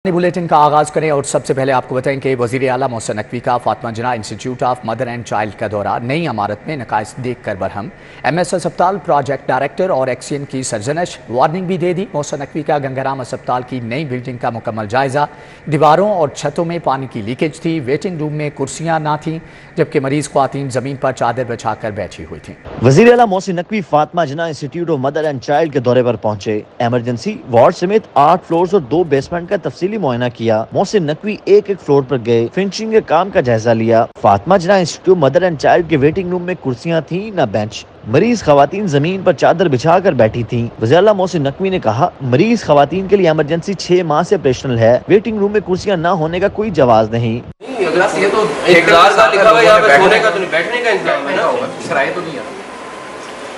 Bulletin का आगाज करें और सबसे पहले आपको बताएं कि वजीर आला मोहसिन नकवी का Fatima Jinnah institute of mother and child का दौरा, नई इमारत में नकाइस देख कर बरहम। MS अस्पताल प्रोजेक्ट डायरेक्टर और एक्सीएन की सरजनश, वार्निंग भी दे दी। मोहसिन नकवी का गंगाराम अस्पताल की नई बिल्डिंग का मुकम्मल जायजा। दीवारों और छतों में पानी की लीकेज थी, वेटिंग रूम में कुर्सियां ना थीं, जबकि मरीज ख्वातीन जमीन पर चादर बिछाकर बैठी हुई थी। वजीर आला Mohsin Naqvi Fatima Jinnah institute of mother and child के दौरे पर पहुंचे। इमरजेंसी वार्ड समेत 8 फ्लोर्स और 2 बेसमेंट का तफसीली मुआयना किया। मोहसिन नकवी एक फ्लोर पर गए, फिनिशिंग के काम का जायजा लिया। Fatima Jinnah institute mother and child के वेटिंग रूम में कुर्सियां थी न बेंच। मरीज खवातीन जमीन पर चादर बिछा कर बैठी थी। वज़ीर आला मोहसिन नकवी ने कहा, मरीज खवातीन के लिए इमरजेंसी 6 माह से ऑपरेशनल है। वेटिंग रूम में कुर्सियां न होने का कोई जवाब नहीं। ये तो 1000 का लिखा हुआ है, यहाँ पे सोने का तो नहीं, बैठने का इंतजाम है ना, किराया तो नहीं है।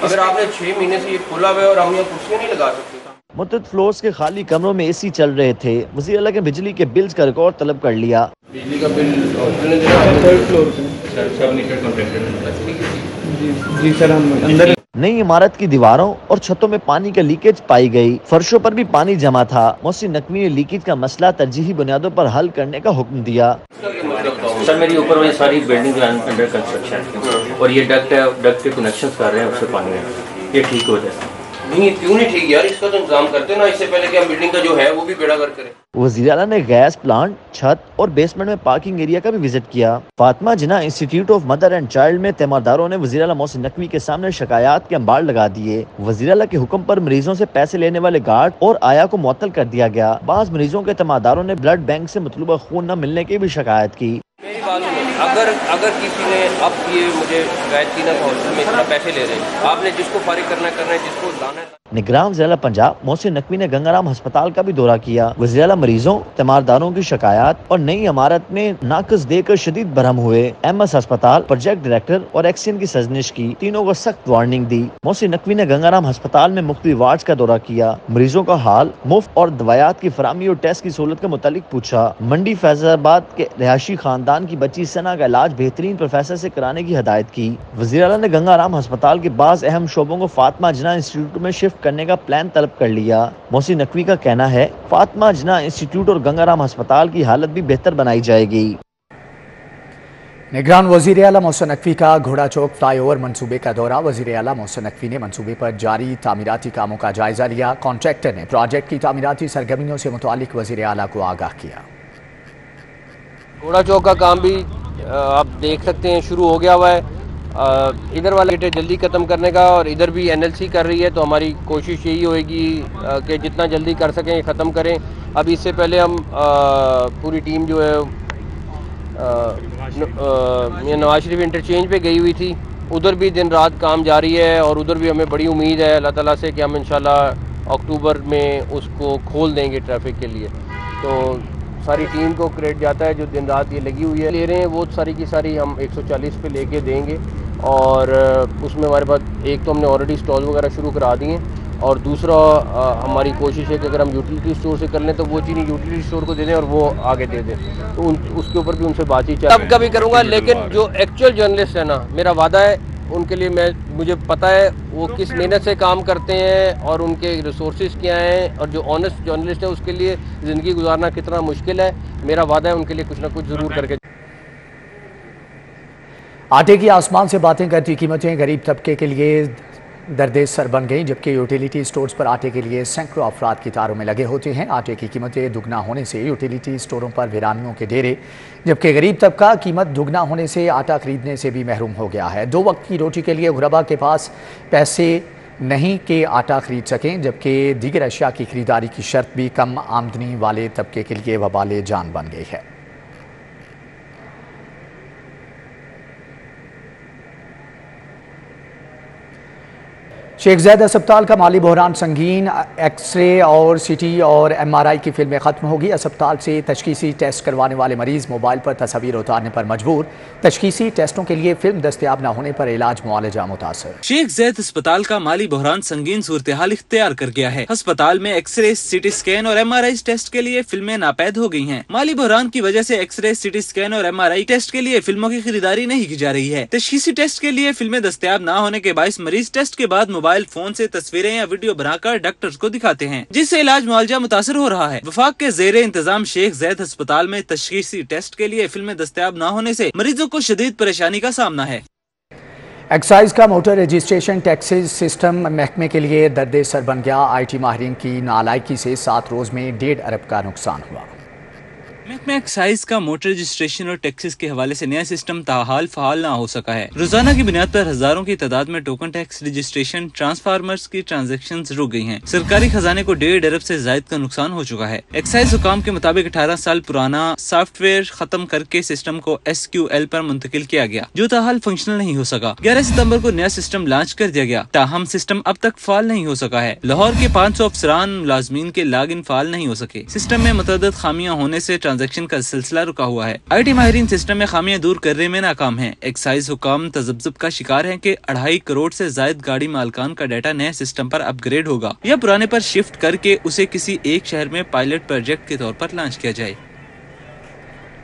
अगर आपने 6 महीने से ये खोला हुआ है और हम यहाँ कुर्सियां नहीं लगा सकते। मुतअद्दिद फ्लोर्स के खाली कमरों में AC चल रहे थे। वज़ीर आला के बिजली के बिल्स का रिकॉर्ड तलब कर लिया। बिजली का बिल थर्ड फ्लोर पे सब नीचे कॉन्ट्रैक्टर जी सर, हम अंदर। नई इमारत की दीवारों और छतों में पानी का लीकेज पाई गई। फर्शों पर भी पानी जमा था। मोहसिन नकवी ने लीकेज का मसला तरजीही बुनियादों पर हल करने का हुक्म दिया। सर, मेरी ऊपर वाली सारी बिल्डिंग जो अंडर कंस्ट्रक्शन है और ये डक्ट के कनेक्शंस कर रहे हैं, उससे पानी है, ये ठीक हो जाए। नहीं, क्यों नहीं ठीक यार, इसका तो इंतजाम करते ना, इससे पहले कि हम बिल्डिंग का जो है वो भी बेड़ा गर्क करें। वज़ीर आला ने गैस प्लांट, छत और बेसमेंट में पार्किंग एरिया का भी विजिट किया। Fatima Jinnah institute of mother and child में तीमारदारों ने वज़ीर आला मोहसिन नकवी के सामने शिकायत के अंबार लगा दिए। वज़ीर आला के हुक्म पर मरीजों से पैसे लेने वाले गार्ड और आया को मुअत्तल कर दिया गया। बाज़ मरीजों के तीमारदारों ने ब्लड बैंक से मतलूबा खून न मिलने की भी शिकायत की। अगर किसी ने अब ये मुझे शिकायत की ना, हॉस्पिटल में इतना पैसे ले रहे हैं, आपने जिसको फारिग करना है, जिसको लाना है। निगरान ज़िला पंजाब मोहसिन नकवी ने गंगाराम अस्पताल का भी दौरा किया। वज़ीर आला मरीजों, तीमारदारों की शिकायत और नई इमारत में नाक़िस देकर शदीद बरहम हुए। MS अस्पताल प्रोजेक्ट डायरेक्टर और एक्सीएन की सरजनिश की, तीनों को सख्त वार्निंग दी। मोहसिन नकवी ने गंगाराम अस्पताल में मुख्तलिफ वार्ड्स का दौरा किया। मरीजों का हाल, मुफ्त और दवायात की फराहमी और टेस्ट की सहूलत के मुतालिक पूछा। मंडी फैज़लाबाद के रिहायशी खानदान की बच्ची सना का इलाज बेहतरीन प्रोफेसर से कराने की हदायत की। वज़ीर आला ने गंगाराम अस्पताल के बाज़ अहम शोबों को फातिमा जिन्ना इंस्टीट्यूट में शिफ्ट करने का प्लान तलब कर लिया। मोहसिन नकवी का कहना है, फातिमा जिन्ना इंस्टीट्यूट और गंगाराम अस्पताल की हालत भी बेहतर बनाई जाएगी। निगरान वज़ीर आला मोहसिन नकवी का घोड़ा चौक फ्लाईओवर मंसूबे का दौरा। वज़ीर आला मोहसिन नकवी ने मंसूबे पर जारी तामीराती कामों का जायजा लिया। कॉन्ट्रैक्टर ने प्रोजेक्ट की तामीराती सरगर्मियों से मुतालिक वज़ीर आला को आगाह किया। घोड़ा चौक का काम भी आप देख सकते हैं शुरू हो गया हुआ है। इधर वाले जल्दी ख़त्म करने का, और इधर भी NLC कर रही है, तो हमारी कोशिश यही होएगी कि जितना जल्दी कर सकें ख़त्म करें। अब इससे पहले हम पूरी टीम जो है नवाज शरीफ इंटरचेंज पे गई हुई थी, उधर भी दिन रात काम जारी है और उधर भी हमें बड़ी उम्मीद है अल्लाह ताला से कि हम इंशाल्लाह अक्टूबर में उसको खोल देंगे ट्रैफिक के लिए। तो सारी टीम को क्रेडिट जाता है जो दिन रात ये लगी हुई है, ले रहे हैं वो सारी की सारी हम 140 पे लेके देंगे। और उसमें हमारे पास एक तो हमने ऑलरेडी स्टॉल वगैरह शुरू करा दिए, और दूसरा हमारी कोशिश है कि अगर हम यूटिलिटी स्टोर से कर लें तो वो चीज़ यूटिलिटी स्टोर को दे दें और वो आगे दे दें, तो उसके ऊपर भी उनसे बातचीत तब का भी करूँगा। लेकिन जो एक्चुअल जर्नलिस्ट है ना, मेरा वादा है उनके लिए, मुझे पता है वो किस मेहनत से काम करते हैं और उनके रिसोर्सेज क्या हैं, और जो ऑनेस्ट जर्नलिस्ट है उसके लिए ज़िंदगी गुजारना कितना मुश्किल है। मेरा वादा है उनके लिए कुछ ना कुछ ज़रूर करके। आटे की आसमान से बातें करती कीमतें गरीब तबके के लिए दर्दे सर बन गई, जबकि यूटिलिटी स्टोर्स पर आटे के लिए सैकड़ों अफराद कतारों में लगे होते हैं। आटे की कीमतें दुगना होने से यूटिलिटी स्टोरों पर वीरानियों के डेरे, जबकि गरीब तबका कीमत दुगना होने से आटा खरीदने से भी महरूम हो गया है। 2 वक्त की रोटी के लिए गुरबा के पास पैसे नहीं कि आटा खरीद सकें, जबकि दीगर अशिया की खरीदारी की शर्त भी कम आमदनी वाले तबके के लिए वबाले जान बन गई है। शेख ज़ैद अस्पताल का माली बहरान संगीन, एक्सरे और CT और MRI की फिल्में ख़त्म होगी। अस्पताल से तशखीसी टेस्ट करवाने वाले मरीज़ मोबाइल पर तस्वीर उतारने पर मजबूर। तशखीसी टेस्टों के लिए फिल्म दस्तयाब न होने पर इलाज मुआलजा मुतासर। शेख ज़ैद अस्पताल का माली बहरान संगीन सूरत हाल इख्तियार कर गया है। अस्पताल में एक्सरे, CT स्कैन और MRI टेस्ट के लिए फिल्में नापैद हो गई हैं। माली बहरान की वजह से एक्सरे, CT स्कैन और MRI टेस्ट के लिए फिल्मों की खरीदारी नहीं की जा रही है। तशखीसी टेस्ट के लिए फिल्में दस्तयाब न होने के बायस मरीज टेस्ट के बाद मोबाइल मोबाइल फोन से तस्वीरें या वीडियो बनाकर डॉक्टर्स को दिखाते हैं, जिससे इलाज मुआवजा मुतासर हो रहा है। वफाक के ज़ेरे इंतजाम शेख ज़ैद अस्पताल में तशखीसी टेस्ट के लिए फिल्में दस्तयाब न होने से मरीजों को शदीद परेशानी का सामना है। एक्साइज का मोटर रजिस्ट्रेशन टैक्सेस सिस्टम महकमे के लिए दर्द सर बन गया। IT माहिरीन की नालायकी से 7 रोज में 1.5 अरब का नुकसान हुआ। महकमा एक्साइज का मोटर रजिस्ट्रेशन और टैक्सेस के हवाले से नया सिस्टम ताहाल फहाल ना हो सका है। रोजाना की बुनियाद पर हजारों की तादाद में टोकन टैक्स रजिस्ट्रेशन ट्रांसफार्मर्स की ट्रांजैक्शंस रुक गई हैं। सरकारी खजाने को 1.5 अरब से जायद का नुकसान हो चुका है। एक्साइज हुकाम के मुताबिक 18 साल पुराना सॉफ्टवेयर खत्म करके सिस्टम को SQL पर मुंतकिल किया गया, जो ताहाल फंक्शनल नहीं हो सका। 11 सितम्बर को नया सिस्टम लॉन्च कर दिया गया, ताहम सिस्टम अब तक फाल नहीं हो सका है। लाहौर के 500 अफसरान मुलाजमीन के लॉग इन फाल नहीं हो सके। सिस्टम में मुतअद्दिद खामियां होने से ट्रांजैक्शन का सिलसिला रुका हुआ है। IT माहिरीन सिस्टम में खामियां दूर करने में नाकाम हैं। एक्साइज हुकाम तजब्जुब का शिकार है कि 2.5 करोड़ से जायद गाड़ी मालकान का डाटा नए सिस्टम पर अपग्रेड होगा या पुराने पर शिफ्ट करके उसे किसी एक शहर में पायलट प्रोजेक्ट के तौर पर लॉन्च किया जाए।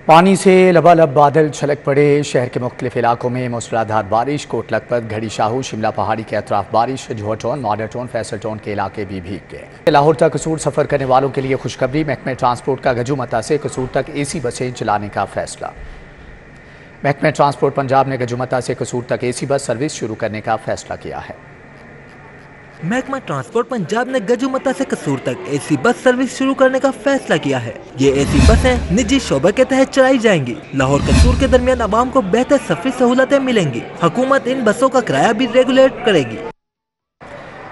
पानी से लबालब बादल छलक पड़े। शहर के मुख्तलिफ इलाकों में मूसलाधार बारिश। कोट लखपत, घड़ी शाहू, शिमला पहाड़ी के अतराफ बारिश। Johar town, model town, Faisal town के इलाके भी भीग गए। लाहौर तक कसूर सफर करने वालों के लिए खुशखबरी। महकमे ट्रांसपोर्ट का गजूमता से कसूर तक AC बसें चलाने का फैसला। महकमे ट्रांसपोर्ट पंजाब ने गजूमता से कसूर तक AC बस सर्विस शुरू करने का फैसला किया है। महकमा ट्रांसपोर्ट पंजाब ने गजूमता से कसूर तक AC बस सर्विस शुरू करने का फैसला किया है। ये AC बसें निजी शोबे के तहत चलाई जाएंगी। लाहौर कसूर के दरमियान आवाम को बेहतर सफरी सहूलतें मिलेंगी। हुकूमत इन बसों का किराया भी रेगुलेट करेगी।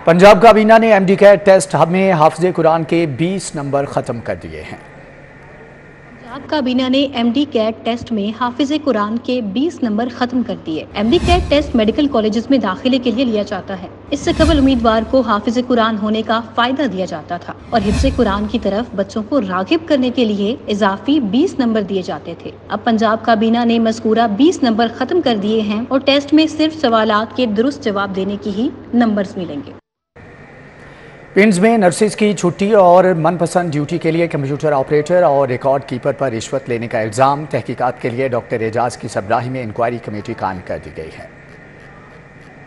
पंजाब काबीना ने MD कैट टेस्ट हब में हाफिज़े कुरान के 20 नंबर खत्म कर दिए हैं। पंजाब काबीना ने MD कैट टेस्ट में हाफिज़े कुरान के 20 नंबर खत्म कर दिए। MD CAT test medical colleges में दाखिले के लिए लिया जाता है। इससे कबल उम्मीदवार को हाफिज़े कुरान होने का फायदा दिया जाता था और हिफ्ज़े कुरान की तरफ बच्चों को रागिब करने के लिए इजाफी 20 नंबर दिए जाते थे। अब पंजाब काबीना ने मज़कूरा 20 नंबर खत्म कर दिए हैं और टेस्ट में सिर्फ सवालात के दुरुस्त जवाब देने की ही नंबर्स मिलेंगे। पिंड्स में नर्सिस की छुट्टी और मनपसंद ड्यूटी के लिए कंप्यूटर ऑपरेटर और रिकॉर्ड कीपर पर रिश्वत लेने का इल्ज़ाम। तहकीकात के लिए डॉक्टर एजाज की सरबराही में इंक्वायरी कमेटी कायम कर दी गई है।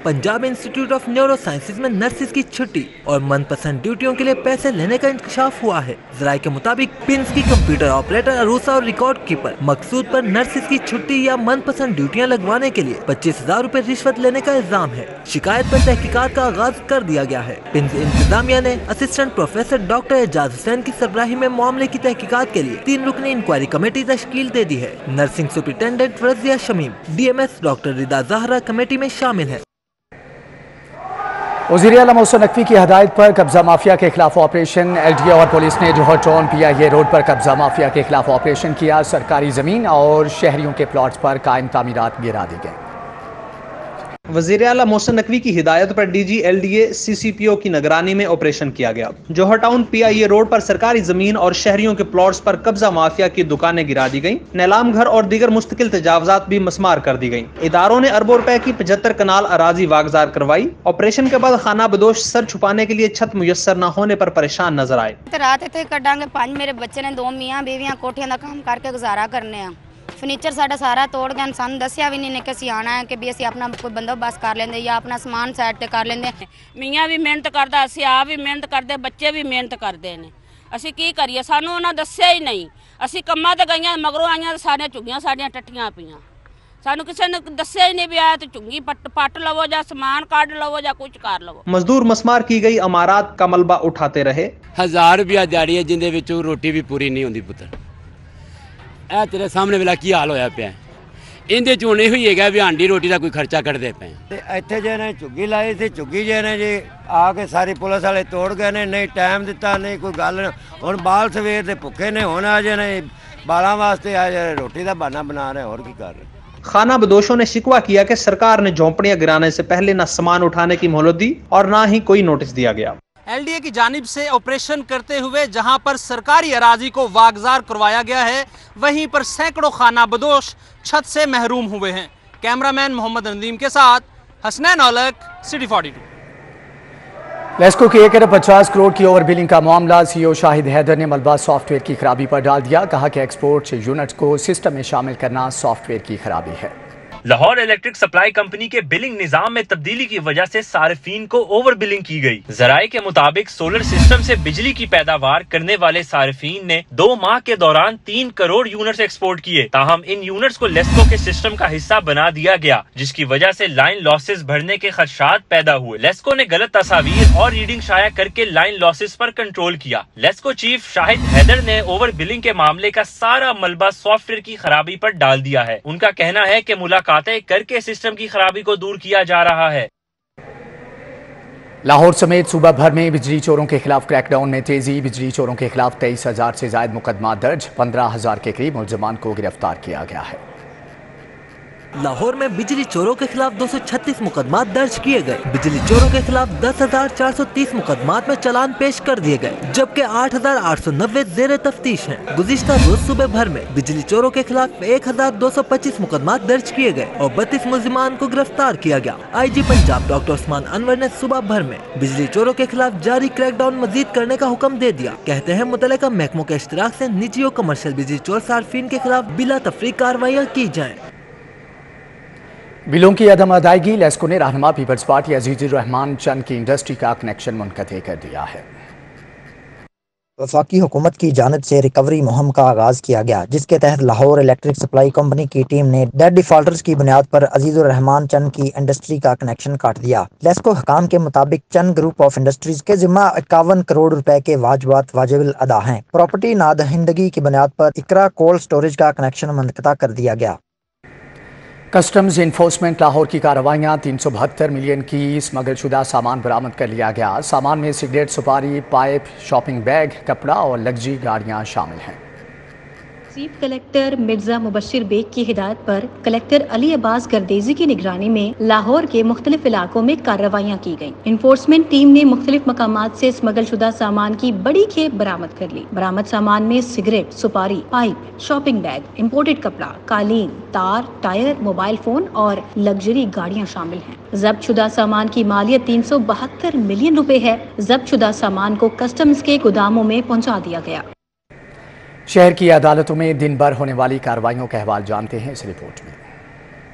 Punjab institute of neuro sciences में नर्सिस की छुट्टी और मनपसंद ड्यूटियों के लिए पैसे लेने का इंकशाफ हुआ है। ज़राए के मुताबिक पिंस की कंप्यूटर ऑपरेटर, अरूसा और रिकॉर्ड कीपर मकसूद पर नर्सिस की छुट्टी या मनपसंद ड्यूटियां लगवाने के लिए 25,000 रुपए रिश्वत लेने का इल्जाम है। शिकायत पर तहकीकात का आगाज कर दिया गया है। पिंस इंतजामिया ने assistant professor doctor Ejaz Hussain की सरबराही में मामले की तहकीकात के लिए 3 रुकनी इंक्वायरी कमेटी तश्कील दे दी है। Nursing superintendent Razia Shamim, DMS doctor Rida Zahra committee में शामिल है। वज़ीर आला मोहसिन नकवी की हदायत पर कब्जा माफिया के खिलाफ ऑपरेशन। LDA और पुलिस ने जोहर टाउन PIA रोड पर कब्जा माफिया के खिलाफ ऑपरेशन किया। सरकारी जमीन और शहरियों के प्लॉट्स पर कायम तामीरात गिरा दी गई। वज़ीर आला मोहसिन नकवी की हिदायत पर DG LDA CCPO की निगरानी में ऑपरेशन किया गया। जोहर टाउन PIA रोड पर सरकारी जमीन और शहरियों के प्लॉट्स पर कब्जा माफिया की दुकानें गिरा दी गईं। नीलाम घर और दीगर मुस्तकिल तजावजात भी मस्मार कर दी गईं। इदारों ने अरबों रुपए की 75 कनाल अराजी वागजार करवाई। ऑपरेशन के बाद खाना बदोश सर छुपाने के लिए छत मुयस्सर न होने पर परेशान नजर आए। रात इतने कटांगे 5 मेरे बच्चे ने 2 मियाँ बीवियाँ कोठियां का काम करके गुजारा करने हैं। फर्नीचर साडा सारा तोड़ गया। सानू दसिया भी नहीं कि असीं आना है कि भी असीं अपना कोई बंदोबस्त कर लेंदे या अपना समान साइड ते कर लेंदे। मियाँ भी मेहनत करदा, असीं आप भी मेहनत करदे, बच्चे भी मेहनत करदे ने। असीं की करिए, सानू उन्हां दस्सिया ही नहीं। असीं कम्मां ते गईयां, मगरों आईयां ते सारियां झुग्गियां साडियां टट्टियां पईयां। सानू किसी ने दस्सिया ही नहीं भी आया तो झुग्गी पट लवो या समान काट लवो या कुछ कर लवो। मजदूर मस्मार की गई अमारात का मलबा उठाते रहे। 1000 रुपया दिहाड़ी है जिंदे विचों रोटी भी पूरी नहीं होंदी पुत्र। ए तेरे सामने वाला की हाल होया पिया। इंदे च हुण होई है भी हांडी रोटी का कोई खर्चा कढ़दे पे। इत्थे जे ने झुग्गी लाई थी, झुग्गी जे ने जी आके सारी पुलिस वाले तोड़ गए ने। नहीं टाइम दिता, नहीं कोई गल। हुण बाल सवेर दे भुखे ने, हुण अजे ने बालां वास्ते आज रोटी का बहाना बना रहे, और की कर रहे। खाना बदोशों ने शिकवा किया कि सरकार ने झोंपड़ियां गिराने से पहले न सामान उठाने की मोहलत दी और न ही कोई नोटिस दिया गया। LDA की जानिब से ऑपरेशन करते हुए जहां पर सरकारी अराजी को वागजार करवाया गया है, वहीं पर सैकड़ों खाना बदोश छत से महरूम हुए हैं। कैमरामैन मोहम्मद नदीम के साथ हसनैन औलक, सिटी 42। लेस्को की 1.50 करोड़ की ओवर बिलिंग का मामला। CEO शाहिद हैदर ने मलबा सॉफ्टवेयर की खराबी पर डाल दिया। कहा कि एक्सपोर्ट यूनिट को सिस्टम में शामिल करना सॉफ्टवेयर की खराबी है। لاہور الیکٹرک سپلائی کمپنی کے بلنگ نظام میں تبدیلی کی وجہ سے صارفین کو اوور بلنگ کی گئی۔ ذرائع کے مطابق سولر سسٹم سے بجلی کی پیداوار کرنے والے صارفین نے 2 ماہ کے دوران 3 کروڑ یونٹس ایکسپورٹ کیے، تاہم ان یونٹس کو لیسکو کے سسٹم کا حصہ بنا دیا گیا، جس کی وجہ سے لائن لاسز بڑھنے کے خدشات پیدا ہوئے۔ لیسکو نے غلط تصاویر اور ریڈنگ شائع کر کے لائن لاسز پر کنٹرول کیا۔ لیسکو چیف شاہد حیدر نے اوور بلنگ کے معاملے کا سارا ملبہ سافٹ ویئر کی خرابی پر ڈال دیا ہے۔ ان کا کہنا ہے کہ ملاقاتیں کر کے سسٹم کی خرابی کو دور کیا جا رہا ہے۔ لاہور سمیت صوبہ بھر میں بجلی چوروں کے خلاف کریک ڈاؤن میں تیزی، بجلی چوروں کے خلاف 23,000 سے زائد مقدمات درج، 15,000 کے قریب ملزمان کو گرفتار کیا گیا ہے۔ لاہور میں بجلی چوروں کے خلاف 236 مقدمات درج کیے گئے۔ بجلی چوروں کے خلاف 10,430 مقدمات میں چلان پیش کر دیے گئے، جبکہ 8,890 زیر تفتیش ہیں۔ گزشتہ روز صوبہ بھر میں بجلی چوروں کے خلاف 1,225 مقدمات درج کیے گئے اور 32 ملزمان کو گرفتار کیا گیا۔ آئی جی پنجاب ڈاکٹر عثمان انور نے صوبہ بھر میں بجلی چوروں کے خلاف جاری کریک ڈاؤن مزید کرنے کا حکم دے دیا۔ کہتے ہیں متعلقہ محکموں کے اشتراک سے نجی و کمرشل بجلی چور صارفین کے خلاف بلا تفریق کارروائیاں کی جائیں۔ بلوں کی عدم ادائیگی، لیسکو نے رہنما پیپلز پارٹی عزیز الرحمان چند کی انڈسٹری کا کنیکشن منقطع کر دیا ہے۔ وفاقی حکومت کی جانب سے ریکوری مہم کا آغاز کیا گیا، جس کے تحت لاہور الیکٹرک سپلائی کمپنی کی ٹیم نے ڈیڈ ڈیفالٹرز کی بنیاد پر عزیز الرحمان چند کی انڈسٹری کا کنیکشن کاٹ دیا۔ لیسکو حکام کے مطابق چند گروپ آف انڈسٹریز کے ذمہ 51 کروڑ روپے کے واجبات واجب الادا ہیں۔ پراپرٹی نادہندگی کی بنیاد پر اقرا کولڈ سٹوریج کا کنیکشن منقطع کر دیا گیا۔ کسٹمز انفورسمنٹ لاہور کی کارروائیاں، 372 ملین کی اسمگل شدہ سامان برآمد کر لیا گیا۔ سامان میں سگریٹ، سپاری، پائپ، شاپنگ بیگ، کپڑا اور لگژری گاڑیاں شامل ہیں۔ چیف کلیکٹر مرزا مبشر بیگ کی ہدایت پر کلیکٹر علی عباس گردیزی کی نگرانی میں لاہور کے مختلف علاقوں میں کارروائیاں کی گئیں۔ انفورسمنٹ ٹیم نے مختلف مقامات سے اسمگل شدہ سامان کی بڑی کھیپ برآمد کر لی۔ برآمد سامان میں سگریٹ، سپاری، پائپ، شاپنگ بیگ، امپورٹڈ کپڑا، قالین، تار، ٹائر، موبائل فون اور لگژری گاڑیاں شامل ہیں۔ ضبط شدہ سامان کی مالیت 372 ملین روپے ہے۔ ضبط شدہ سامان کو کسٹمز کے گوداموں میں پہنچا دیا گیا۔ شہر کی عدالتوں میں دن بھر ہونے والی کارروائیوں کا احوال جانتے ہیں اس رپورٹ میں۔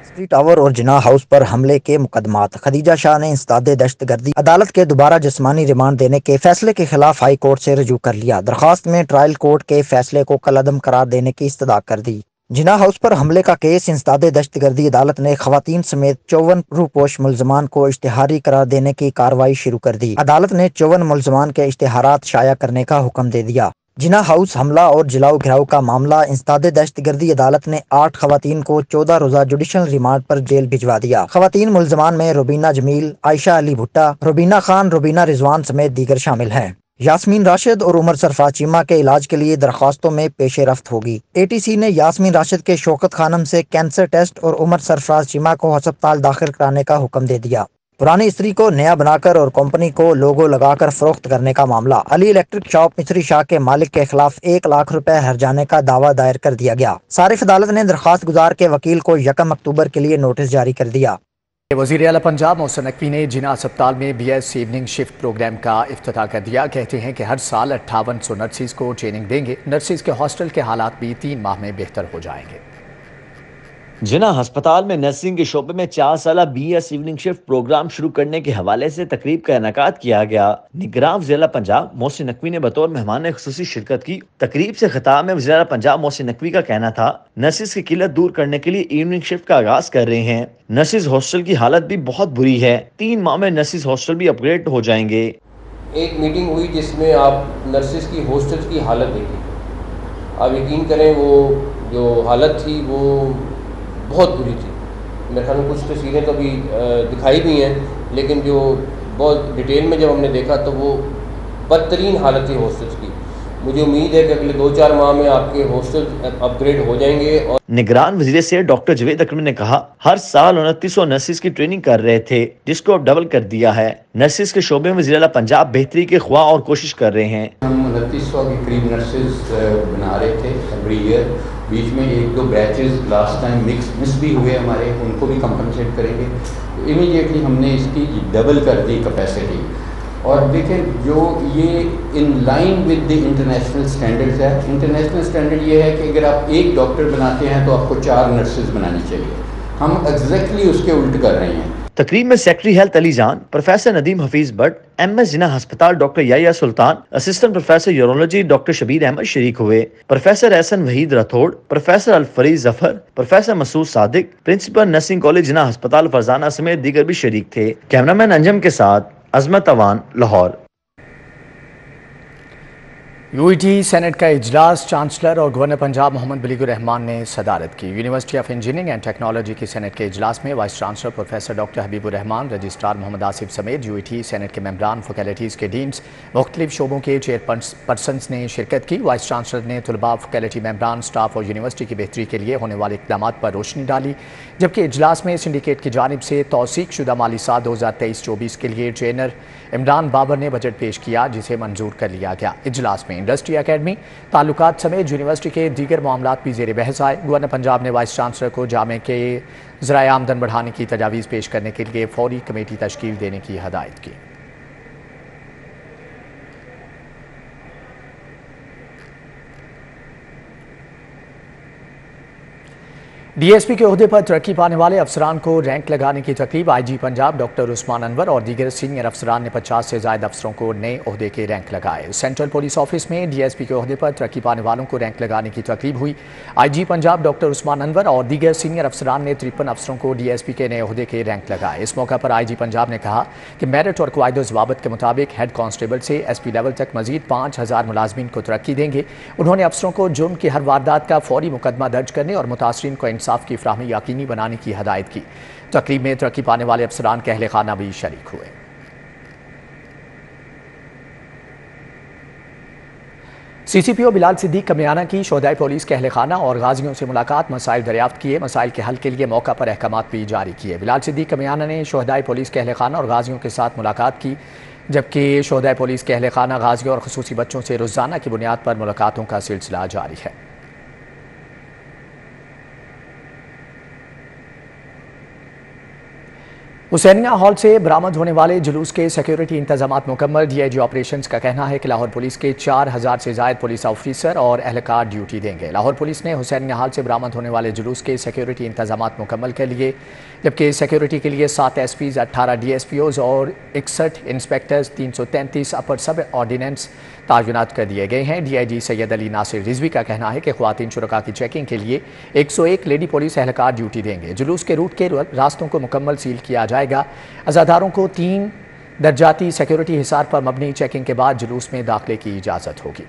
اسٹریٹ ٹاور اور جناح ہاؤس پر حملے کے مقدمات، خدیجہ شاہ نے انسداد دہشت گردی عدالت کے دوبارہ جسمانی ریمانڈ دینے کے فیصلے کے خلاف ہائی کورٹ سے رجوع کر لیا۔ درخواست میں ٹرائل کورٹ کے فیصلے کو کالعدم قرار دینے کی استدعا کر دی۔ جناح ہاؤس پر حملے کا کیس، انسداد دہشت گردی عدالت نے خواتین سمیت 54 روپوش ملزمان کو اشتہاری قرار دینے کی کارروائی شروع کر دی۔ عدالت نے 54 ملزمان کے اشتہارات شائع کرنے کا حکم دے دیا۔ جناح ہاؤس حملہ اور جلاؤ گھراؤ کا معاملہ، انسداد دہشت گردی عدالت نے 8 خواتین کو 14 روزہ جوڈیشل ریمانڈ پر جیل بھجوا دیا۔ خواتین ملزمان میں روبینہ جمیل، عائشہ علی بھٹا، روبینہ خان، روبینہ رضوان سمیت دیگر شامل ہیں۔ یاسمین راشد اور عمر سرفراز چیمہ کے علاج کے لیے درخواستوں میں پیش رفت ہوگی۔ اے ٹی سی نے یاسمین راشد کے شوکت خانم سے کینسر ٹیسٹ اور عمر سرفراز چیمہ کو ہسپتال داخل کرانے کا حکم دے دیا۔ پرانی استری کو نیا بنا کر اور کمپنی کو لوگو لگا کر فروخت کرنے کا معاملہ، علی الیکٹرک شاپ مصری شاہ کے مالک کے خلاف 1 لاکھ روپے ہرجانے کا دعویٰ دائر کر دیا گیا۔ صارف عدالت نے درخواست گزار کے وکیل کو 1 اکتوبر کے لیے نوٹس جاری کر دیا۔ وزیر اعلیٰ پنجاب محسن نقوی نے جناح ہسپتال میں B S evening shift programme کا افتتاح کر دیا۔ کہتے ہیں کہ ہر سال 5800 نرسز کو ٹریننگ دیں گے۔ نرسز کے ہاسٹل کے حالات بھی 3 ماہ میں بہتر ہو جائیں گے۔ جناح ہسپتال میں نرسنگ کے شعبے میں 4 سالہ B S evening shift programme شروع کرنے کے حوالے سے تقریب کا انعقاد کیا گیا۔ نگراں وزیر اعلیٰ پنجاب محسن نقوی نے بطور مہمان خصوصی شرکت کی۔ تقریب سے خطاب میں وزیر اعلیٰ پنجاب محسن نقوی کا کہنا تھا، نرسز کی قلت دور کرنے کے لیے ایوننگ شفٹ کا آغاز کر رہے ہیں۔ نرسز ہاسٹل کی حالت بھی بہت بری ہے، 3 ماہ میں نرسز ہاسٹل بھی اپ گریڈ ہو جائیں گے۔ ایک میٹنگ ہوئی جس میں آپ نرسز کی ہاسٹل کی حالت دیکھی، آپ یقین کریں وہ جو حالت تھی وہ بہت بری تھی۔ میرے خیال میں کچھ تصویریں تو ابھی دکھائی بھی ہیں، لیکن جو بہت ڈیٹیل میں جب ہم نے دیکھا تو وہ بدترین حالت تھی ہاسٹلس کی۔ مجھے امید ہے کہ اگلے 2-4 ماہ میں آپ کے ہاسٹل اپ گریڈ ہو جائیں گے۔ اور نگران وزیر سے ڈاکٹر جوید اکرم نے کہا، ہر سال 2900 نرسز کی ٹریننگ کر رہے تھے، جس کو اب ڈبل کر دیا ہے۔ نرسز کے شعبے میں وزیر اعلیٰ پنجاب بہتری کے خواہاں اور کوشش کر رہے ہیں۔ ہم 2900 کے قریب نرسز بنا رہے تھے ایوری ایئر، بیچ میں 1-2 بیچز لاسٹ ٹائم مس بھی ہوئے ہمارے، ان کو بھی کمپنسیٹ کریں گے۔ امیڈیٹلی ہم نے اس کی ڈبل کر دی کیپیسٹی۔ اور دیکھیں جو یہ in line with the international standards ہے۔ انٹرنیشنل اسٹینڈرڈ یہ ہے کہ اگر آپ 1 ڈاکٹر بناتے ہیں تو آپ کو 4 نرسز بنانی چاہیے۔ ہم ایگزیکٹلی اس کے الٹ کر رہے ہیں. تقریب میں secretary health Ali Jan, professor Nadeem Hafeez Butt, MS Jinnah ہسپتال doctor Yahya Sultan, assistant professor urology doctor Shabbir Ahmed شریک ہوئے. Professor Ahsan Waheed Rathore, professor Alfareez Zafar, professor Masood Sadiq, principal nursing college Jinnah ہسپتال فرزانہ سمیت دیگر بھی شریک تھے. کیمرامین انجم کے ساتھ عظمت اوان، لاہور. UET سینٹ کا اجلاس چانسلر اور گورنر پنجاب محمد بلیغ الرحمان نے صدارت کی. University of engineering and technology کی سینٹ کے اجلاس میں وائس چانسلر پروفیسر ڈاکٹر حبیب الرحمان، رجسٹرار محمد آصف سمیت UET سینٹ کے ممبران، فیکلٹیز کے ڈینز، مختلف شعبوں کے چیئر پرسنز نے شرکت کی. وائس چانسلر نے طلباء، فیکلٹی ممبران، سٹاف اور یونیورسٹی کی بہتری کے لیے ہونے والے اقدامات پر روشنی ڈالی. جبکہ اجلاس میں سنڈیکیٹ کی جانب سے توثیق شدہ مالی سال 2023-24 کے لیے ٹرینر عمران بابر نے بجٹ پیش کیا، جسے منظور کر لیا گیا. اجلاس میں انڈسٹری اکیڈمی، تعلقات سمیت یونیورسٹی کے دیگر معاملات بھی زیر بحث آئے. گورنر پنجاب نے وائس چانسلر کو جامعہ کے ذرائع آمدن بڑھانے کی تجاویز پیش کرنے کے لیے فوری کمیٹی تشکیل دینے کی ہدایت کی. DSP کے عہدے پر ترقی پانے والے افسران کو رینک لگانے کی تقریب. IG پنجاب ڈاکٹر عثمان انور اور دیگر سینئر افسران نے 50 سے زائد افسروں کو نئے عہدے کے رینک لگائے. سینٹرل پولیس آفس میں DSP کے عہدے پر ترقی پانے والوں کو رینک لگانے کی تقریب ہوئی. IG پنجاب ڈاکٹر عثمان انور اور دیگر سینئر افسران نے 53 افسروں کو DSP کے نئے عہدے کے رینک لگائے. اس موقع پر IG پنجاب نے کہا کہ میرٹ اور قواعد و ضوابط کے مطابق ہیڈ کانسٹیبل سے SP لیول تک مزید 5000 ملازمین کو ترقی دیں گے. انہوں نے افسروں کو جرم کی ہر واردات کا فوری مقدمہ درج کرنے اور متاثرین کو انصاف کی فراہمی یقینی بنانے کی ہدایت کی. تقریب میں ترقی پانے والے افسران کے اہل خانہ بھی شریک ہوئے. CCPO بلال صدیق کمیانہ کی شہدائے پولیس کے اہل خانہ اور غازیوں سے ملاقات، مسائل دریافت کیے. مسائل کے حل کے لیے موقع پر احکامات بھی جاری کیے. بلال صدیق کمیانہ نے شہدائے پولیس کے اہل خانہ اور غازیوں کے ساتھ ملاقات کی، جبکہ شہدائے پولیس کے اہل خانہ، غازیوں اور خصوصی بچوں سے روزانہ کی بنیاد پر ملاقاتوں کا سلسلہ جاری ہے. حسینیہ ہال سے برآمد ہونے والے جلوس کے سیکیورٹی انتظامات مکمل. DIG آپریشنز کا کہنا ہے کہ لاہور پولیس کے 4000 سے زائد پولیس آفیسر اور اہلکار ڈیوٹی دیں گے. لاہور پولیس نے حسینیہ ہال سے برآمد ہونے والے جلوس کے سیکیورٹی انتظامات مکمل کر لیے، جبکہ سیکیورٹی کے لیے 7 SPs، 18 DSPOs اور 61 انسپیکٹرز، 333 اپر سب آرڈیننس تعینات کر دیے گئے ہیں. DIG سید علی ناصر رضوی کا کہنا ہے کہ خواتین شرکاء کی چیکنگ کے لیے 101 لیڈی پولیس اہلکار ڈیوٹی دیں گے. جلوس کے روٹ کے راستوں کو مکمل سیل کیا جائے گا. عزاداروں کو 3 درجاتی سیکیورٹی حصار پر مبنی چیکنگ کے بعد جلوس میں داخلے کی اجازت ہوگی.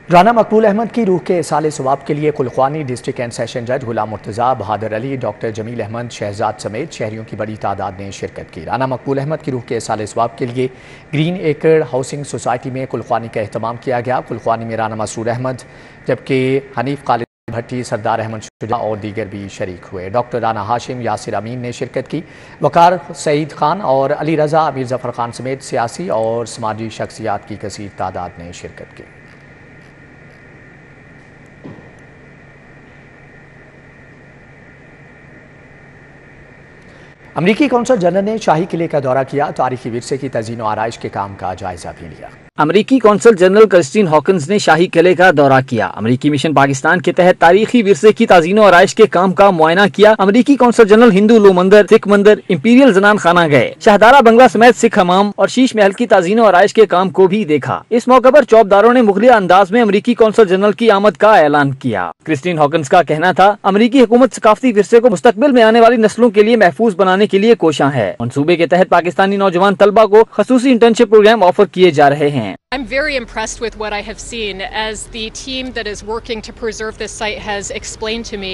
رانا مقبول احمد کی روح کے ایصال ثواب کے لیے کلخوانی ڈسٹرکٹ اینڈ سیشن جج غلام مرتضیٰ، بہادر علی، ڈاکٹر جمیل احمد شہزاد سمیت شہریوں کی بڑی تعداد نے شرکت کی. رانا مقبول احمد کی روح کے ایصال ثواب کے لیے گرین ایکڑ ہاؤسنگ سوسائٹی میں کلخوانی کا اہتمام کیا گیا. کلخوانی میں رانا مسرور احمد، جبکہ حنیف خالد بھٹی، سردار احمد شجاع اور دیگر بھی شریک ہوئے. ڈاکٹر رانا ہاشم، یاسر امین نے شرکت کی. وقار سعید خان اور علی رضا، امیر ظفر خان سمیت سیاسی اور سماجی شخصیات کی کثیر تعداد نے شرکت کی. امریکی کونسل جنرل نے شاہی قلعے کا دورہ کیا، تاریخی ورثے کی تزئین و آرائش کے کام کا جائزہ بھی لیا. امریکی کونسل جنرل کرسٹین ہاکنز نے شاہی قلعے کا دورہ کیا. امریکی مشن پاکستان کے تحت تاریخی ورثے کی تزئین و آرائش کے کام کا معائنہ کیا. امریکی کونسل جنرل ہندو لو مندر، سکھ مندر، امپیریل زنان خانہ گئے. شاہدارہ بنگلہ سمیت سکھ حمام اور شیش محل کی تزئین و آرائش کے کام کو بھی دیکھا. اس موقع پر چوبداروں نے مغلیہ انداز میں امریکی کونسل جنرل کی آمد کا اعلان کیا. کرسٹین ہاکنز کا کہنا تھا، امریکی حکومت ثقافتی ورثے کو مستقبل میں آنے والی نسلوں کے لیے محفوظ بنانے کے لیے کوشاں ہے. منصوبے کے تحت پاکستانی نوجوان طلبہ کو خصوصی انٹرنشپ پروگرام آفر کیے جا رہے ہیں. I'm very impressed with what I have seen. As the team that is working to preserve this site has explained to me,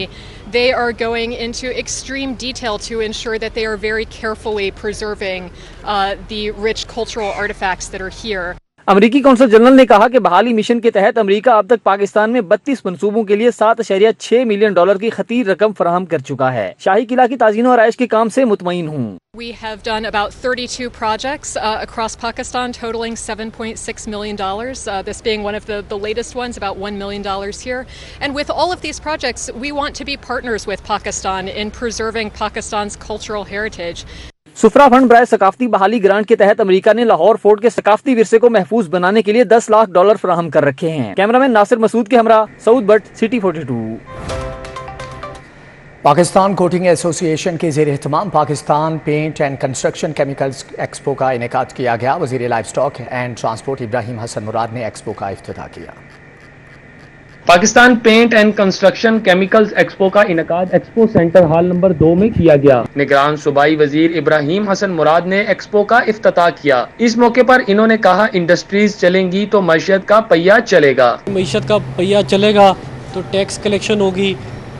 they are going into extreme detail to ensure that they are very carefully preserving the rich cultural artifacts that are here. امریکی council general نے کہا کہ بحالی mission کے تحت امریکہ اب تک پاکستان میں 32 منصوبوں کے لیے $7.6 ملین کی خطیر رقم فراہم کر چکا ہے. شاہی قلعہ کی تزئین و آرائش کے کام سے مطمئن ہوں. We have done about 32 projects across Pakistan totaling $7.6 million, this being one of the latest ones, about $1 million here. And with all of these projects, we want to be partners with Pakistan in preserving Pakistan's cultural heritage. सुफरा fund बराए सकाफती बहाली grant के तहत America ने Lahore fort के सकाफती विरसे को महफूज बनाने के लिए $10 लाख फराहम कर रखे हैं। कैमरामैन नासिर मसूद के हमरा Saud Bhatt, city 42। Pakistan coating association के ज़ेर एहतमाम Pakistan paint and construction chemicals expo का इनेकाद किया गया। वज़ीर livestock and transport Ibrahim Hassan Murad ने एक्सपो का इफ्तिताह किया। Pakistan paint and construction chemicals expo का इनेकाद एक्सपो सेंटर हॉल नंबर 2 में किया गया। निगरान सूबाई वजीर इब्राहीम हसन मुराद ने एक्सपो का इफ्तिताह किया। इस मौके पर इन्होंने कहा, इंडस्ट्रीज चलेंगी तो मईशत का पहिया चलेगा। मईशत का पहिया चलेगा तो टैक्स कलेक्शन होगी,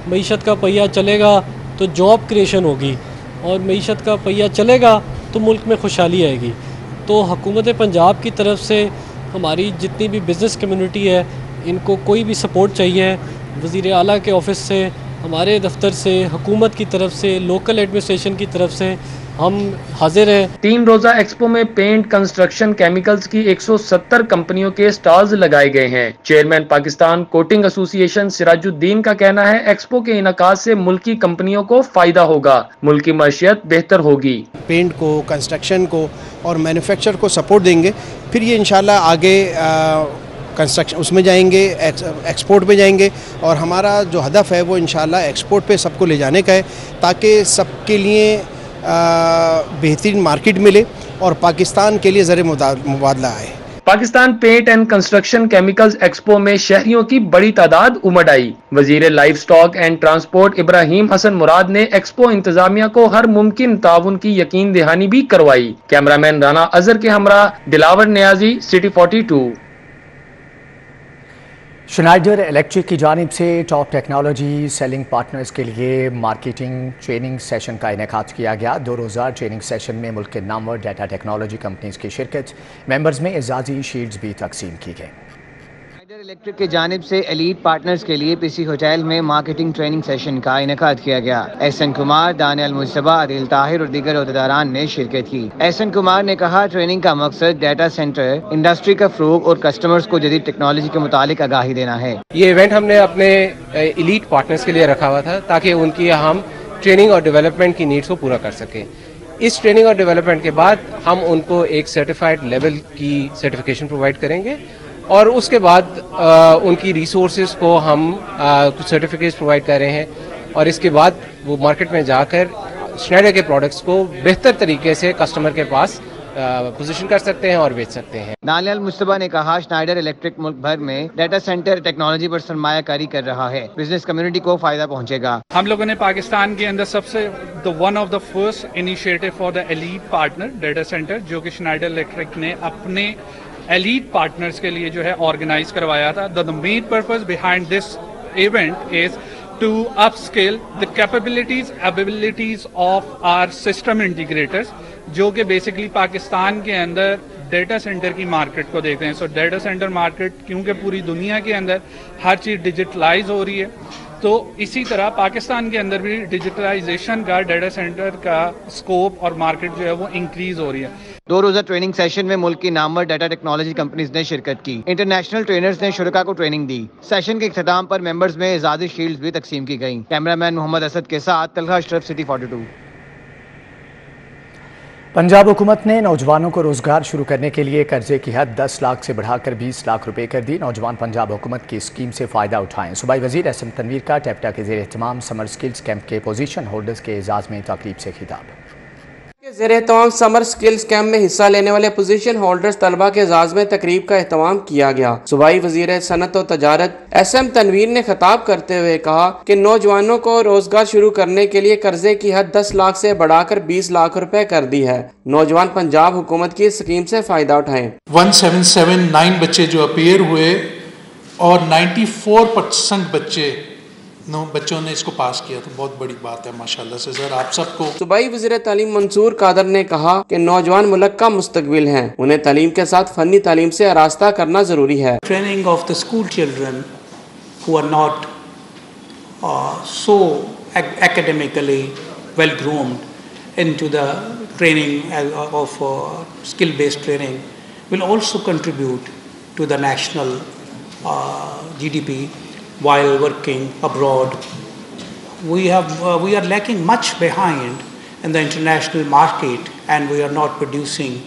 मईशत का पहिया चलेगा तो जॉब क्रिएशन होगी, और मईशत का पहिया चलेगा तो मुल्क में खुशहाली आएगी। तो हुकूमत पंजाब की तरफ से हमारी जितनी भी बिज़नेस कम्युनिटी है, इनको कोई भी सपोर्ट चाहिए, वज़ीर आला के ऑफिस से, हमारे दफ्तर से, हुकूमत की तरफ से, लोकल एडमिनिस्ट्रेशन की तरफ से हम हाजिर हैं। 3 रोज़ा एक्सपो में पेंट, कंस्ट्रक्शन, केमिकल्स की 170 कंपनियों के स्टॉल्स लगाए गए हैं। Chairman Pakistan coating association Sirajuddin का कहना है, एक्सपो के इनकाद से मुल्की कंपनियों को फायदा होगा, मुल्की मईशत बेहतर होगी। पेंट को, कंस्ट्रक्शन को और मैन्युफैक्चर को सपोर्ट देंगे, फिर ये इंशाल्लाह आगे कंस्ट्रक्शन उसमें जाएंगे, एक्सपोर्ट पे जाएंगे, और हमारा जो हदफ है वो इंशाल्लाह एक्सपोर्ट पे सबको ले जाने का है, ताकि सबके लिए बेहतरीन मार्केट मिले और पाकिस्तान के लिए ज़र मुबादला आए। Pakistan paint and construction chemicals expo में शहरियों की बड़ी तादाद उमड़ आई। वजीर livestock and transport Ibrahim Hassan Murad ने एक्सपो इंतजामिया को हर मुमकिन ताउन की यकीन दहानी भी करवाई। कैमरामैन राना अजहर के हमरा Dilawar Niazi, city 42। Schneider Electric की जानिब से टॉप टेक्नोलॉजी सेलिंग पार्टनर्स के लिए मार्केटिंग ट्रेनिंग सेशन का इनेकाद किया गया। 2 रोज़ा ट्रेनिंग सेशन में मुल्क के नामवर डाटा टेक्नोलॉजी कंपनीज की शिरकत, मेंबर्स में एजाजी शील्ड्स भी तकसीम की गई। श्नाइडर इलेक्ट्रिक की जानिब से एलीट पार्टनर्स के लिए पीसी होटल में मार्केटिंग ट्रेनिंग सेशन का इनेकाद किया गया। एहसन कुमार, दानियल मुस्तफा, आदिल ताहिर और दीगर ओहदेदारान ने शिरकत की। एहसन कुमार ने कहा, ट्रेनिंग का मकसद डाटा सेंटर इंडस्ट्री का फरोग और कस्टमर्स को जदीद टेक्नोलॉजी के मुतालिक आगाही देना है। ये इवेंट हमने अपने एलीट पार्टनर्स के लिए रखा हुआ था, ताकि उनकी हम ट्रेनिंग और डेवलपमेंट की नीड्स को पूरा कर सकें। इस ट्रेनिंग और डेवलपमेंट के बाद हम उनको एक सर्टिफाइड लेवल की सर्टिफिकेशन प्रोवाइड करेंगे, और उसके बाद उनकी रिसोर्सेज को हम कुछ सर्टिफिकेट्स प्रोवाइड कर रहे हैं, और इसके बाद वो मार्केट में जाकर श्नाइडर के प्रोडक्ट्स को बेहतर तरीके से कस्टमर के पास पोजीशन कर सकते हैं और बेच सकते हैं। दानियल मुस्तफा ने कहा, श्नाइडर इलेक्ट्रिक मुल्क भर में डाटा सेंटर टेक्नोलॉजी पर सरमायाकारी कर रहा है, बिजनेस कम्युनिटी को फायदा पहुंचेगा। हम लोगों ने पाकिस्तान के अंदर सबसे one of the first initiative for the elite partner data centre, जो कि श्नाइडर इलेक्ट्रिक ने अपने एलीट पार्टनर्स के लिए जो है ऑर्गेनाइज करवाया था। The main purpose behind this event is to upskill the abilities of our system integrators, जो कि बेसिकली पाकिस्तान के अंदर डेटा सेंटर की मार्केट को देखते हैं। सो डेटा सेंटर मार्केट, क्योंकि पूरी दुनिया के अंदर हर चीज़ डिजिटलाइज हो रही है, तो इसी तरह पाकिस्तान के अंदर भी डिजिटलाइजेशन का, डेटा सेंटर का स्कोप और मार्केट जो है वो इंक्रीज हो रही है। 2 रोज़ा ट्रेनिंग सेशन में मुल्क की नामवर डाटा टेक्नोलॉजी कंपनीज ने शिरकत की। इंटरनेशनल ट्रेनर्स ने शुरका को ट्रेनिंग दी। सेशन के इख्तिताम पर मेंबर्स में एजाजी शील्ड्स भी तकसीम की गई। कैमरामैन मोहम्मद असद के साथ तलहा अशरफ, सिटी 42। पंजाब हुकूमत ने नौजवानों को रोजगार शुरू करने के लिए कर्जे की हद 10 लाख से बढ़ाकर 20 लाख रुपए कर दी। नौजवान पंजाब हुकूमत की स्कीम से फ़ायदा उठाएं। सूबाई वजीर एसएम तनवीर का टेप्टा के ज़ेर एहतमाम समर स्किल्स कैंप के पोजीशन होल्डर्स के एजाज़ में तकरीब से खिताब। ज़ेर-ए-तमाम समर स्किल्स कैंप में हिस्सा लेने वाले पोजीशन होल्डर्स तलबा के एजाज में तकरीब का एहतमाम किया गया। सूबाई वजीर सनत और तजारत एसएम तनवीर ने खिताब करते हुए कहा कि नौजवानों को रोजगार शुरू करने के लिए कर्जे की हद 10 लाख से बढ़ाकर 20 लाख रुपए कर दी है। नौजवान पंजाब हुकूमत की स्कीम से फायदा उठाएं। 1779 बच्चे जो अपीयर हुए और 94% बच्चों ने इसको पास किया, तो बहुत बड़ी बात है माशाल्लाह से। सर आप सबको। सूबाई वज़ीर तालीम मंसूर कादर ने कहा कि नौजवान मुल्क का मुस्तकबिल हैं, उन्हें तालीम के साथ फनी तालीम से आरास्ता करना जरूरी है। Training of the school children who are not so academically well groomed into the training of skill based training will also contribute to the national GDP while working abroad. We are lacking much behind in the international market and we are not producing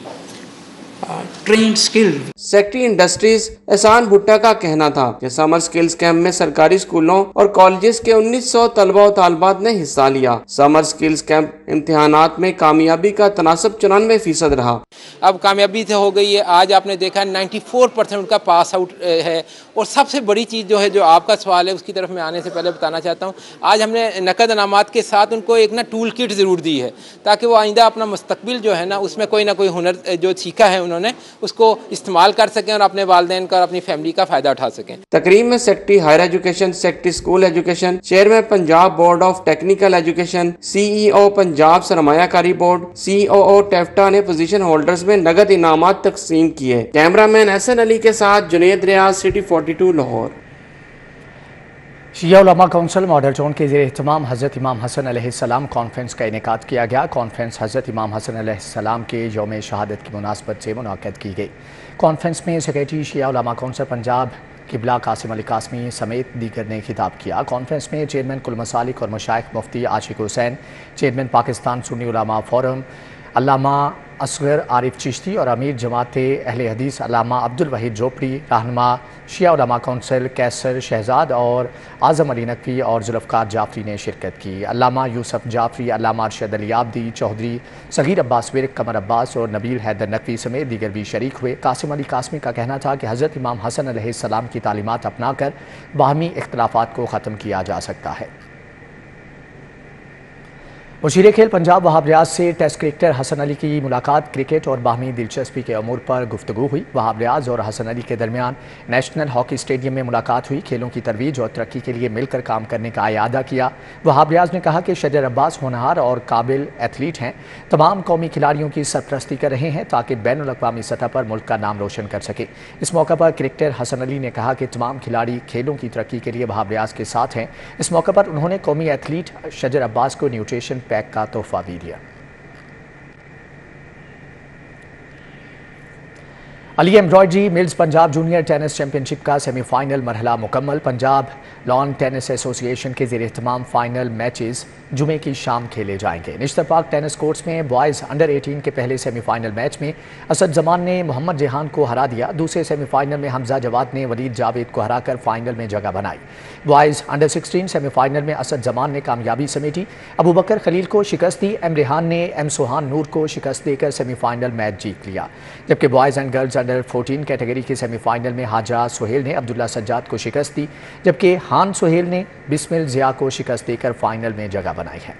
trained skilled. Secretary industries एहसान भुट्टा का कहना था कि summer skills camp में सरकारी स्कूलों और कॉलेजेस के 1900 तलबा और तालबात ने हिस्सा लिया। समर स्किल्स कैंप इम्तिहानात में कामयाबी का तनासब 94% रहा। अब कामयाबी से हो गई है, आज आपने देखा 94% उनका पास आउट है। और सबसे बड़ी चीज़ जो है, जो आपका सवाल है उसकी तरफ मैं आने से पहले बताना चाहता हूँ, आज हमने नकद इनामात के साथ उनको एक ना टूल किट ज़रूर दी है ताकि वो आइंदा अपना मुस्तकबिल जो है ना उसमें कोई ना कोई हुनर जो सीखा है उन्होंने उसको इस्तेमाल कर सकें और अपने वालिदैन का और अपनी फैमिली का फ़ायदा उठा सकें। तकरीब में secretary higher education, secretary school education, chairman Punjab board of technical education, CEO Punjab सरमायाकारी बोर्ड, COO टेफ्टा ने पोजीशन होल्डर्स में नगद इनामात तकसीम किए। कैमरामैन एहसन अली के साथ जुनेद रियाज, सिटी 42 लाहौर। शिया उलमा काउंसिल मॉडल टाउन के ज़ेर एहतमाम हज़रत इमाम हसन अलैहिस्सलाम कॉन्फ्रेंस का इनेकाद किया गया। कॉन्फ्रेंस हज़रत इमाम हसन अलैहिस्सलाम के यौम शहादत की मुनासबत से मुनाक़द की गई। कॉन्फ्रेंस में सेक्रेटरी शिया उलमा काउंसिल पंजाब किबला कासिम अली कासमी समेत दीगर ने खिताब किया। कॉन्फ्रेंस में चेयरमैन कुल मसालिक और मशाइख मुफ्ती आशिक हुसैन, चेयरमैन पाकिस्तान सुन्नी उलमा फोरम अल्लामा असगर आरिफ चिश्ती और अमीर जमात अहले हदीस अल्लामा अब्दुल वहीद जोपड़ी, रहनुमा शिया उलमा काउंसिल कैसर शहजाद और आज़म अली नकवी और जुल्फ़कार जाफरी ने शिरकत की। अल्लामा यूसुफ जाफरी, अल्लामा अरशद अली आब्दी चौधरी, सगीर अब्बास विरक, कमर अब्बास और नबील हैदर नकवी समेत दीगर भी शरीक हुए। कासिम अली कासमी का कहना था कि हज़रत इमाम हसन अलैहिस्सलाम की तालीमात अपना कर बाहमी इख्तलाफात को ख़त्म किया जा सकता है। वज़ीर खेल पंजाब वहाब रियाज से टेस्ट क्रिकेटर हसन अली की मुलाकात क्रिकेट और बाहमी दिलचस्पी के अमूर पर गुफ्तगू हुई। वहाब रियाज और हसन अली के दरमियान नेशनल हॉकी स्टेडियम में मुलाकात हुई। खेलों की तरवीज और तरक्की के लिए मिलकर काम करने का इरादा किया। वहाब रियाज ने कहा कि शजर अब्बास होनहार और काबिल एथलीट हैं, तमाम कौमी खिलाड़ियों की सरपरस्ती कर रहे हैं ताकि बैनुल अक़वामी सतह पर मुल्क का नाम रोशन कर सके। इस मौके पर क्रिकेटर हसन अली ने कहा कि तमाम खिलाड़ी खेलों की तरक्की के लिए वहाब रियाज के साथ हैं। इस मौके पर उन्होंने कौमी एथलीट शजर अब्बास को न्यूट्रिशन पैक का तोहफा भी दिया। Ali embroidery mills Punjab junior tennis championship का सेमीफाइनल मरहला मुकम्मल। पंजाब लॉन टेनिस एसोसिएशन के ज़ेर एहतमाम फाइनल मैचेस जुमे की शाम खेले जाएंगे। निश्तर पार्क टेनिस कोर्ट्स में बॉयज़ अंडर 18 के पहले सेमीफाइनल मैच में असद जमान ने मोहम्मद जेहान को हरा दिया। दूसरे सेमीफाइनल में हमजा जवाद ने वलीद जावेद को हराकर फाइनल में जगह बनाई। बॉयज़ अंडर 16 सेमीफाइनल में असद जमान ने कामयाबी समेटी। अबू बकर खलील को शिकस्त दी। एम रेहान ने एम सुहान नूर को शिकस्त देकर सेमीफाइनल मैच जीत लिया। जबकि boys and girls under 14 category के सेमीफाइनल में हाजरा सुहेल ने अब्दुल्ला सज्जाद को शिकस्त दी, जबकि हान सुहेल ने बिस्मिल ज़िया को शिकस्त देकर फाइनल में जगह बनाई है।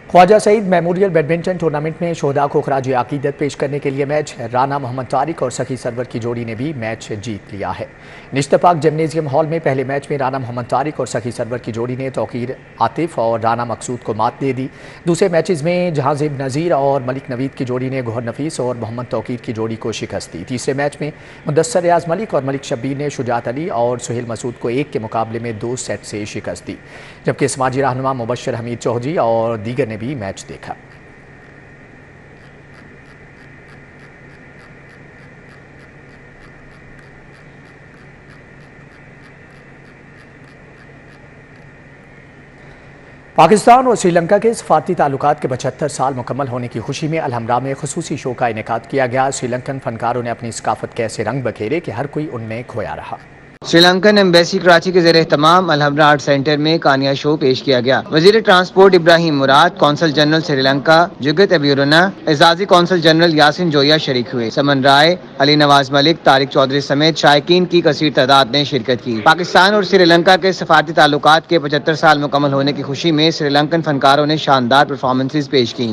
Khawaja Saeed memorial badminton tournament में शोहदा को खराज अकीदत पेश करने के लिए मैच राना मोहम्मद तारिक और सखी सरवर की जोड़ी ने भी मैच जीत लिया है। निश्तर पार्क जिम्नेजियम हॉल में पहले मैच में राना मोहम्मद तारिक और सखी सरवर की जोड़ी ने तौकीर आतिफ और राना मकसूद को मात दे दी। दूसरे मैचेस में जहांजीब नज़ीर और मलिक नवीद की जोड़ी ने गोहर नफीस और मोहम्मद तौकीर की जोड़ी को शिकस्त दी। तीसरे मैच में मुदस्सर रियाज मलिक और मलिक शब्बीर ने शुजात अली और सुहेल मसूद को 1 के मुकाबले में 2 सेट से शिकस्त दी, जबकि समाजी रहनुमा मुबश्शिर हमीद चौधरी और दीगर ने भी मैच देखा। पाकिस्तान और श्रीलंका के सफारती ताल्लुकात के 75 साल मुकम्मल होने की खुशी में अलहमरा में खुसूसी शो का इनेकाद किया गया। श्रीलंकन फनकारों ने अपनी सकाफत के ऐसे रंग बखेरे कि हर कोई उनमें खोया रहा। श्रीलंकन एम्बेसी कराची के ज़ेर एहतमाम अलहमरा आर्ट सेंटर में कानिया शो पेश किया गया। वजीर transport Ibrahim Murad, consul general Sri Lanka जुगत अबीरुना, एजाजी कौंसल जनरल यासिन जोया शरीक हुए। समन राय, अली नवाज मलिक, तारिक चौधरी समेत शायकीन की कसीर तादाद ने शिरकत की। पाकिस्तान और श्रीलंका के सफारती ताल्लुकात के 75 साल मुकम्मल होने की खुशी में श्रीलंकन फनकारों ने शानदार परफॉर्मेंसेज पेश की।